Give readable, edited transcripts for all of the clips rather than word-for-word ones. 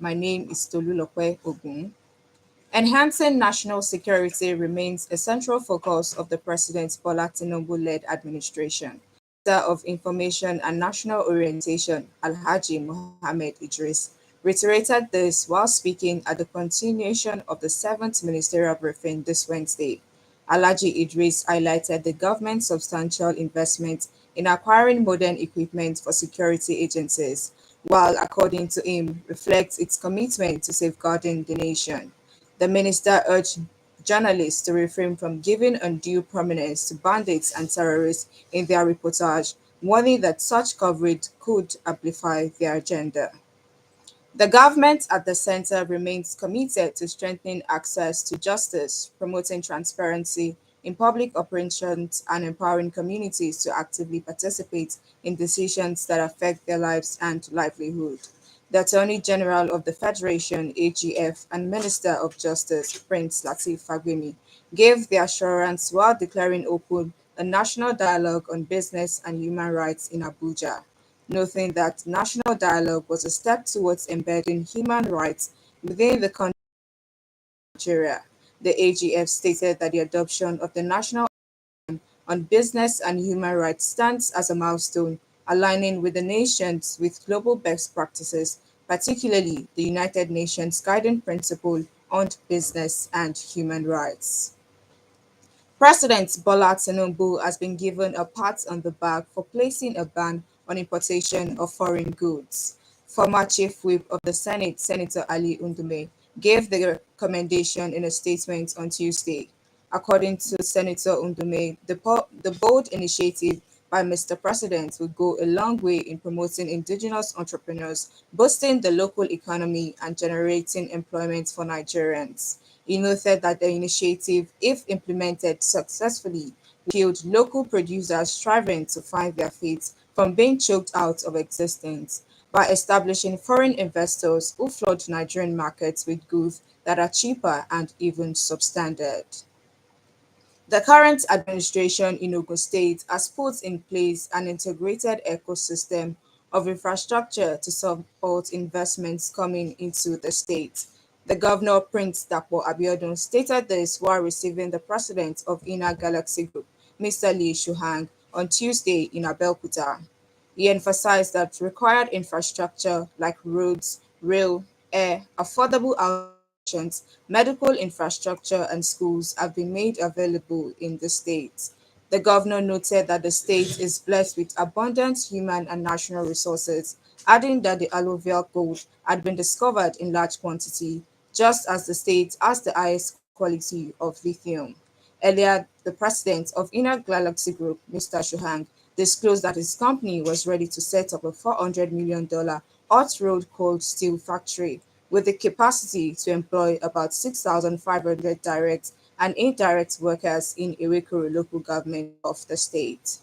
My name is Tolulope Ogun. Enhancing national security remains a central focus of the President Bola Tinubu-led administration. Minister of Information and National Orientation, Alhaji Mohammed Idris, reiterated this while speaking at the continuation of the seventh ministerial briefing this Wednesday. Alhaji Idris highlighted the government's substantial investment in acquiring modern equipment for security agencies, while, according to him, reflects its commitment to safeguarding the nation. The minister urged journalists to refrain from giving undue prominence to bandits and terrorists in their reportage, warning that such coverage could amplify their agenda. The government at the center remains committed to strengthening access to justice, promoting transparency in public operations, and empowering communities to actively participate in decisions that affect their lives and livelihood. The Attorney General of the Federation (AGF) and Minister of Justice Prince Lateef Fagbemi gave the assurance while declaring open a national dialogue on business and human rights in Abuja, noting that national dialogue was a step towards embedding human rights within the country of Nigeria. The AGF stated that the adoption of the National on Business and Human Rights stands as a milestone, aligning with the nations with global best practices, particularly the United Nations Guiding Principle on Business and Human Rights. President Bola Tinubu has been given a pat on the back for placing a ban on importation of foreign goods. Former Chief Whip of the Senate, Senator Ali Undume, gave the recommendation in a statement on Tuesday. According to Senator Undume, the bold initiative by Mr. President will go a long way in promoting indigenous entrepreneurs, boosting the local economy, and generating employment for Nigerians. He noted that the initiative, if implemented successfully, will shield local producers striving to find their feet from being choked out of existence by establishing foreign investors who flood Nigerian markets with goods that are cheaper and even substandard. The current administration in Ogun State has put in place an integrated ecosystem of infrastructure to support investments coming into the state. The governor, Prince Dapo Abiodun, stated this while receiving the president of Inner Galaxy Group, Mr. Lee Shuhang, on Tuesday in Abeokuta. He emphasized that required infrastructure like roads, rail, air, affordable options, medical infrastructure, and schools have been made available in the state. The governor noted that the state is blessed with abundant human and natural resources, adding that the alluvial gold had been discovered in large quantity, just as the state has the highest quality of lithium. Earlier, the president of Inner Galaxy Group, Mr. Shuhang, disclosed that his company was ready to set up a $400 million hot rolled cold steel factory with the capacity to employ about 6,500 direct and indirect workers in Iwekuru local government of the state.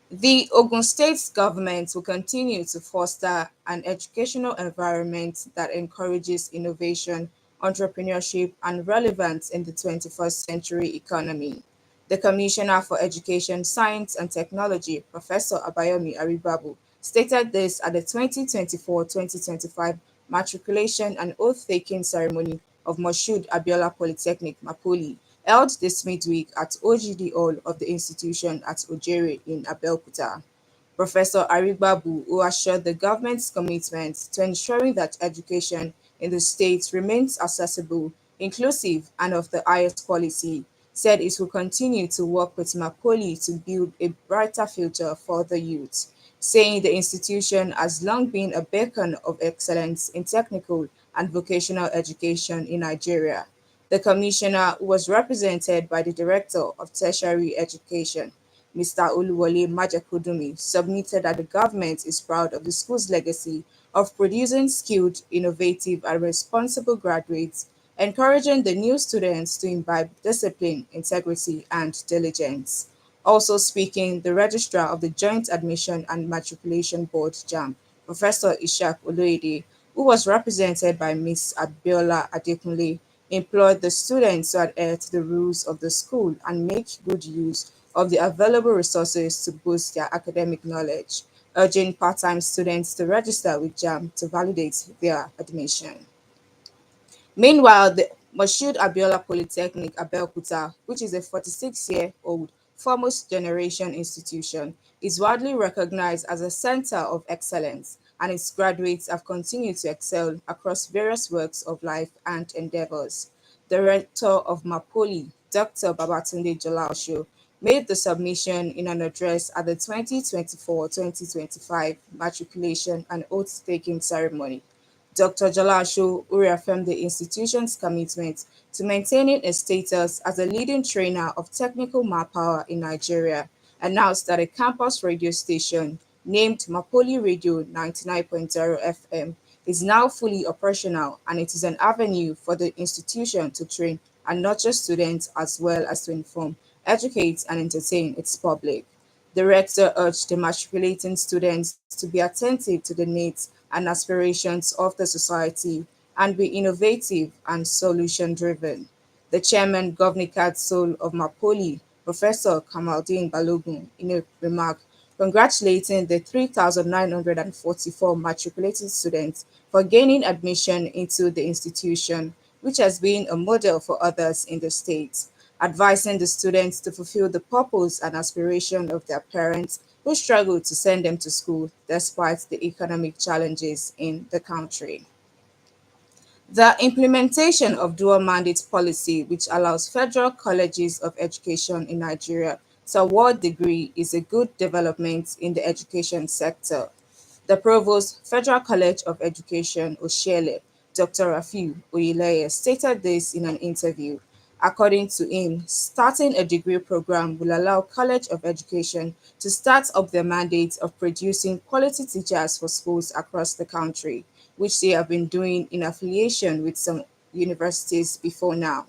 The Ogun State government will continue to foster an educational environment that encourages innovation, entrepreneurship, and relevance in the 21st century economy. The Commissioner for Education, Science and Technology, Professor Abayomi Aribabu, stated this at the 2024-2025 matriculation and oath-taking ceremony of Moshood Abiola Polytechnic, Mapoli, held this midweek at OGD Hall of the institution at Ojere in Abeokuta. Professor Aribabu, who assured the government's commitment to ensuring that education in the state remains accessible, inclusive, and of the highest quality, said it will continue to work with Mapoli to build a brighter future for the youth, saying the institution has long been a beacon of excellence in technical and vocational education in Nigeria. The commissioner, who was represented by the Director of Tertiary Education, Mr. Oluwole Majakudumi, submitted that the government is proud of the school's legacy of producing skilled, innovative, and responsible graduates, encouraging the new students to imbibe discipline, integrity, and diligence. Also speaking, the registrar of the Joint Admission and Matriculation Board (JAMB), Professor Ishak Oloyede, who was represented by Ms. Abiola Adekunle, implored the students to adhere to the rules of the school and make good use of the available resources to boost their academic knowledge. urging part-time students to register with JAM to validate their admission. Meanwhile, the Moshood Abiola Polytechnic Abeokuta, which is a 46-year-old foremost generation institution, is widely recognized as a center of excellence, and its graduates have continued to excel across various works of life and endeavors. The rector of Mapoli, Dr. Babatunde Jolasho, made the submission in an address at the 2024-2025 matriculation and oath-taking ceremony. Dr. Jalasho, who reaffirmed the institution's commitment to maintaining its status as a leading trainer of technical manpower in Nigeria, announced that a campus radio station named Mapoli Radio 99.0 FM is now fully operational, and it is an avenue for the institution to train and nurture students as well as to inform, educate, and entertain its public. The rector urged the matriculating students to be attentive to the needs and aspirations of the society and be innovative and solution driven. The chairman, Governor Soul of Mapoli, Professor Kamaldeen Balogun, in a remark, congratulating the 3,944 matriculated students for gaining admission into the institution, which has been a model for others in the state, advising the students to fulfill the purpose and aspiration of their parents who struggle to send them to school despite the economic challenges in the country. The implementation of dual mandate policy, which allows federal colleges of education in Nigeria to award degree, is a good development in the education sector. The Provost, Federal College of Education, Oshele, Dr. Rafiu Oyeleye, stated this in an interview. According to him, starting a degree program will allow College of Education to start up their mandate of producing quality teachers for schools across the country, which they have been doing in affiliation with some universities before now.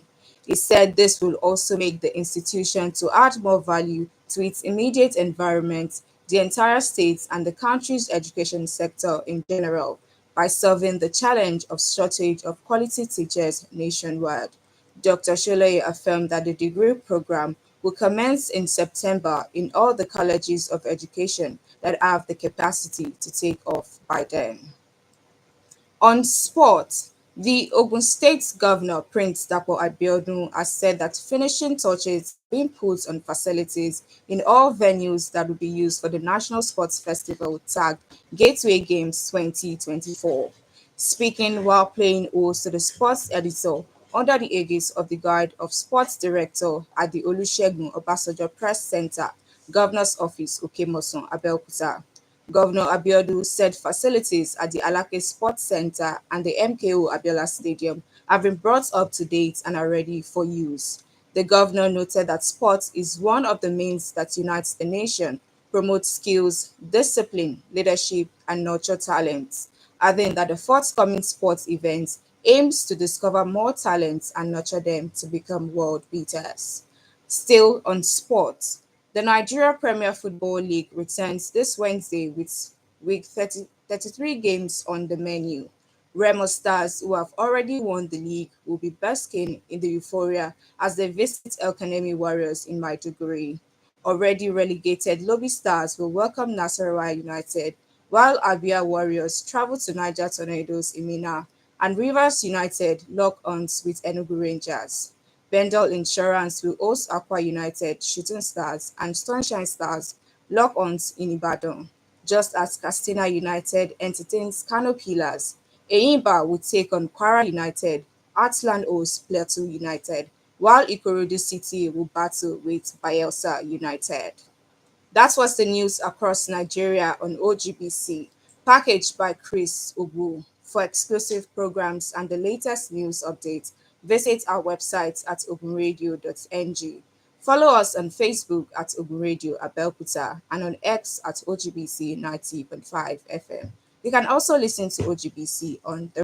He said this will also make the institution to add more value to its immediate environment, the entire state, and the country's education sector in general by solving the challenge of shortage of quality teachers nationwide. Dr. Sholei affirmed that the degree program will commence in September in all the colleges of education that have the capacity to take off by then. On sports, the Ogun State Governor Prince Dapo Abiodun has said that finishing touches are being put on facilities in all venues that will be used for the National Sports Festival tagged Gateway Games 2024. Speaking while playing host to the sports editor under the aegis of the Guide of Sports Director at the Olusegun Obasanjo Press Center, Governor's Office, Okemoson, Abeokuta. Governor Abiodun said facilities at the Alake Sports Center and the MKO Abiola Stadium have been brought up to date and are ready for use. The governor noted that sports is one of the means that unites the nation, promotes skills, discipline, leadership, and nurture talents, adding that the forthcoming sports event aims to discover more talents and nurture them to become world beaters. Still on sports, the Nigeria Premier Football League returns this Wednesday with week 33 games on the menu. Remo Stars, who have already won the league, will be basking in the euphoria as they visit El Kanemi Warriors in Maiduguri. Already relegated Lobby Stars will welcome Nasarawa United, while Abia Warriors travel to Niger Tornadoes in Mina, and Rivers United lock arms with Enugu Rangers. Bendel Insurance will host Aqua United, Shooting Stars, and Sunshine Stars lock-ons in Ibadan, just as Castina United entertains Kano Pillars. Eyimba will take on Kwara United, Atland hosts Plateau United, while Ikorodu City will battle with Bayelsa United. That was the news across Nigeria on OGBC, packaged by Chris Ogu. For exclusive programs and the latest news updates, visit our website at ogunradio.ng. Follow us on Facebook at Ogun Radio Abelkuta and on X at OGBC 90.5 FM. You can also listen to OGBC on the